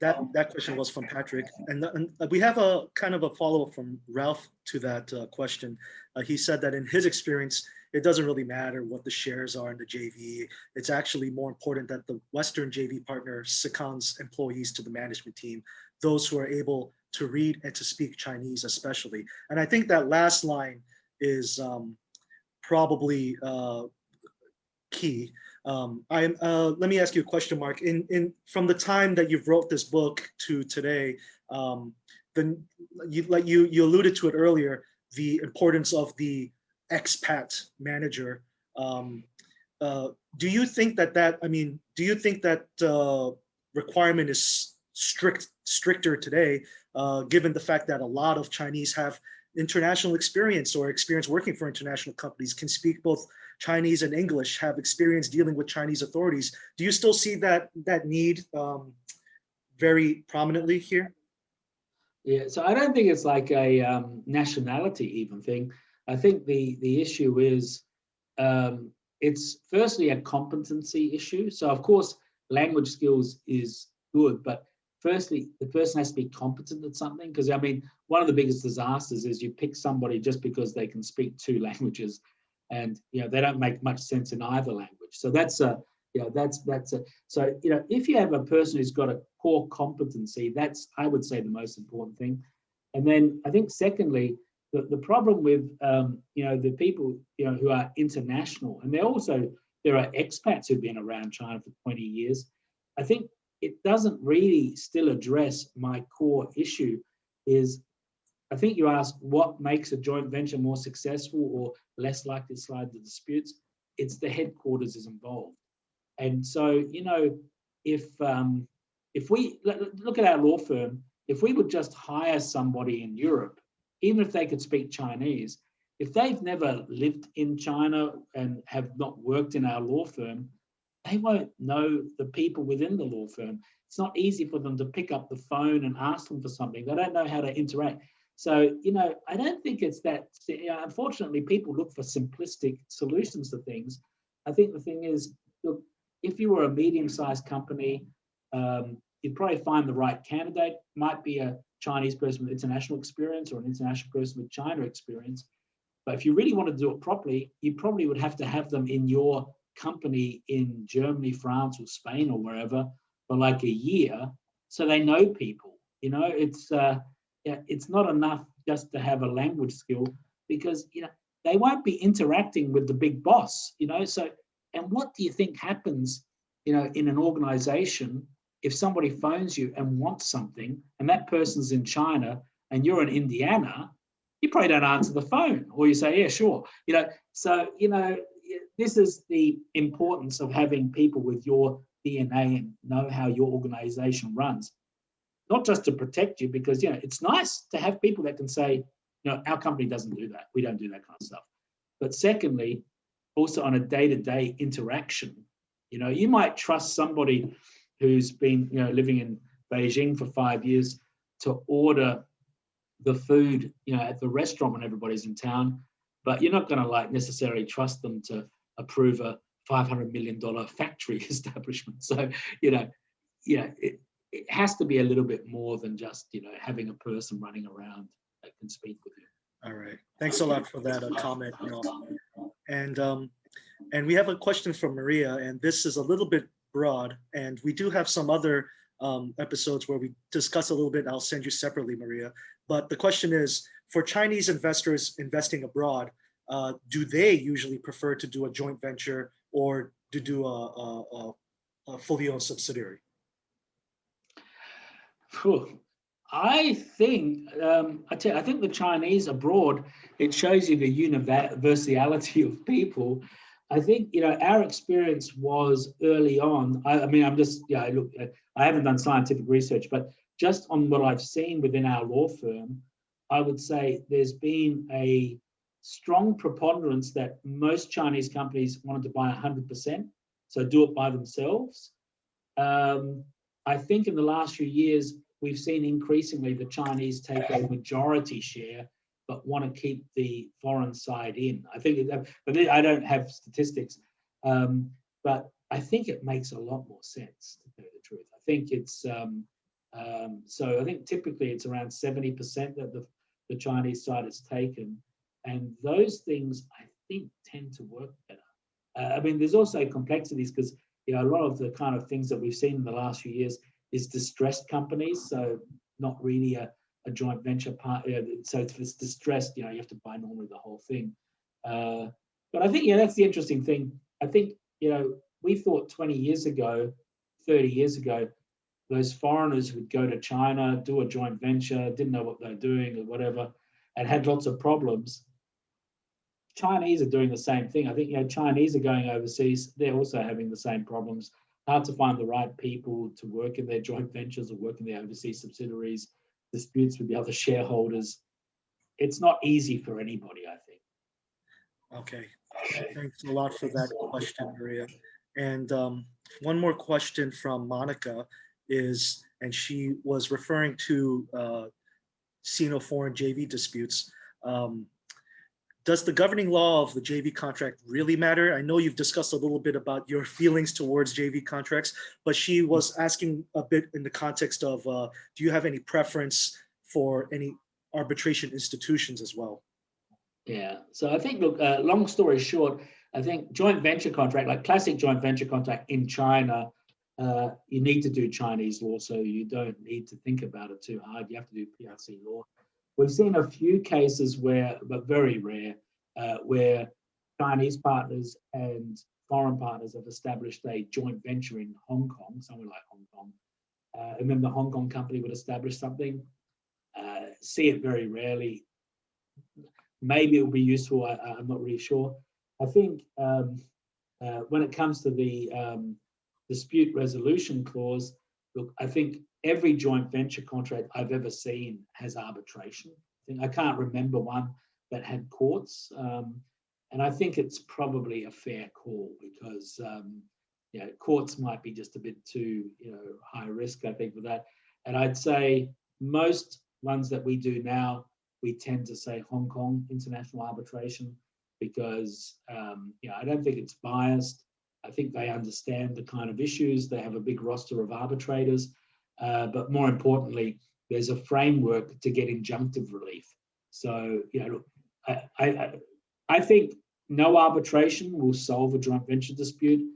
that question was from Patrick. And we have a kind of a follow-up from Ralph to that question. He said that in his experience, it doesn't really matter what the shares are in the JV. It's actually more important that the Western JV partner seconds employees to the management team, those who are able to read and to speak Chinese especially. And I think that last line is probably key. Let me ask you a question, Mark. From the time that you've wrote this book to today, you alluded to it earlier, the importance of the expat manager. do you think that I mean, do you think that requirement is stricter today, given the fact that a lot of Chinese have international experience or experience working for international companies, can speak both Chinese and English, have experience dealing with Chinese authorities? Do you still see that need very prominently here? Yeah, so I don't think it's like a nationality even thing. I think the issue is it's firstly a competency issue. So of course, language skills is good, but firstly, the person has to be competent at something. Because I mean, one of the biggest disasters is you pick somebody just because they can speak 2 languages, and they don't make much sense in either language. So that's a that's a so if you have a person who's got a core competency, that's, I would say, the most important thing. And then I think secondly, the problem with the people who are international, and there are expats who've been around China for 20 years. I think it doesn't really still address my core issue. Is I think you ask what makes a joint venture more successful or less likely to slide into disputes. It's the headquarters is involved. And so, if we look at our law firm, if we would just hire somebody in Europe, even if they could speak Chinese, if they've never lived in China and have not worked in our law firm, they won't know the people within the law firm. It's not easy for them to pick up the phone and ask them for something. They don't know how to interact. So, I don't think it's that. Unfortunately, people look for simplistic solutions to things. I think the thing is, look, if you were a medium-sized company, you'd probably find the right candidate. Might be a Chinese person with international experience or an international person with China experience. But if you really want to do it properly, you probably would have to have them in your company in Germany, France, or Spain, or wherever for like a year, so they know people. It's not enough just to have a language skill, because they won't be interacting with the big boss. So. And what do you think happens, in an organization if somebody phones you and wants something, and that person's in China and you're in Indiana? You probably don't answer the phone, or you say, "Yeah, sure." So this is the importance of having people with your DNA and know how your organization runs, not just to protect you, because it's nice to have people that can say, our company doesn't do that. We don't do that kind of stuff. But secondly, also on a day-to-day interaction, you might trust somebody who's been, living in Beijing for 5 years to order the food, at the restaurant when everybody's in town, but you're not going to necessarily trust them to approve a $500 million factory establishment. So, it has to be a little bit more than just, having a person running around that can speak with you. All right. Thanks a lot for that comment. And we have a question from Maria, and this is a little bit broad, and we do have some other episodes where we discuss a little bit. I'll send you separately, Maria. But the question is, for Chinese investors investing abroad, do they usually prefer to do a joint venture or to do a fully owned subsidiary? I think I think the Chinese abroad, it shows you the universality of people. I think our experience was early on. I mean, I'm just look, I haven't done scientific research, but just on what I've seen within our law firm, I would say there's been a strong preponderance that most Chinese companies wanted to buy 100%, so do it by themselves. I think in the last few years, we've seen increasingly the Chinese take a majority share, but want to keep the foreign side in. I think, but I don't have statistics, but I think it makes a lot more sense, to tell you the truth. I think it's, so I think typically it's around 70% that the Chinese side has taken. And those things, I think, tend to work better. I mean, there's also complexities because, a lot of the kind of things that we've seen in the last few years is distressed companies, so not really a joint venture part. So if it's distressed, you have to buy normally the whole thing. But I think, that's the interesting thing. I think, we thought 20 years ago, 30 years ago, those foreigners would go to China, do a joint venture, didn't know what they're doing or whatever, and had lots of problems. Chinese are doing the same thing. I think, you know, Chinese are going overseas. They're also having the same problems. Hard to find the right people to work in their joint ventures or work in their overseas subsidiaries, disputes with the other shareholders. It's not easy for anybody, I think. Okay, thanks a lot for that question, Maria. And one more question from Monica is, and she was referring to Sino-foreign JV disputes. Does the governing law of the JV contract really matter? I know you've discussed a little bit about your feelings towards JV contracts, but she was asking a bit in the context of, do you have any preference for any arbitration institutions as well? Yeah, so I think, look, long story short, I think joint venture contract, like classic joint venture contract in China, you need to do Chinese law, so you don't need to think about it too hard. You have to do PRC law. We've seen a few cases where, but very rare, where Chinese partners and foreign partners have established a joint venture in Hong Kong, somewhere like Hong Kong, and then the Hong Kong company would establish something. See it very rarely. Maybe it will be useful. I'm not really sure. I think when it comes to the dispute resolution clause, look, I think every joint venture contract I've ever seen has arbitration. I can't remember one that had courts. And I think it's probably a fair call because you know, courts might be just a bit too, you know, high risk, I think, for that. And I'd say most ones that we do now, we tend to say Hong Kong international arbitration because you know, I don't think it's biased. I think they understand the kind of issues. They have a big roster of arbitrators, but more importantly, there's a framework to get injunctive relief. So, you know, look, I think no arbitration will solve a joint venture dispute,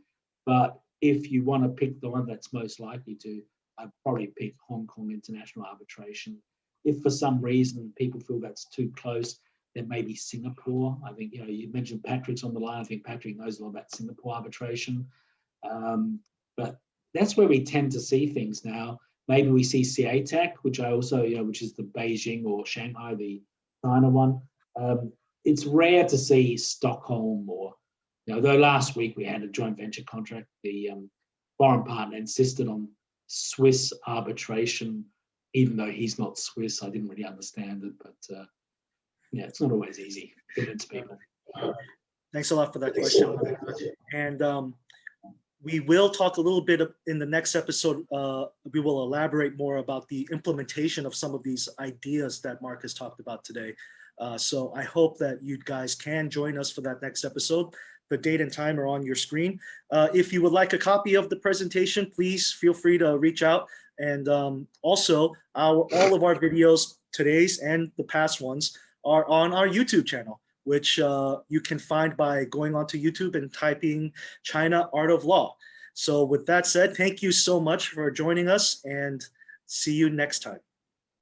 but if you want to pick the one that's most likely to, I'd probably pick Hong Kong international arbitration. If for some reason people feel that's too close, then maybe Singapore. I think, you know, you mentioned Patrick's on the line. I think Patrick knows a lot about Singapore arbitration. But that's where we tend to see things now. Maybe we see CATAC, which I also, you know, which is the Beijing or Shanghai, the China one. It's rare to see Stockholm or, you know, though last week we had a joint venture contract, the foreign partner insisted on Swiss arbitration, even though he's not Swiss. I didn't really understand it, but yeah, it's not always easy to convince people. Thanks a lot for that question. And we will talk a little bit in the next episode. We will elaborate more about the implementation of some of these ideas that Mark has talked about today. So I hope that you guys can join us for that next episode. The date and time are on your screen. If you would like a copy of the presentation, please feel free to reach out. And also, all of our videos, today's and the past ones, are on our YouTube channel, which you can find by going onto YouTube and typing China Art of Law. So with that said, thank you so much for joining us and see you next time.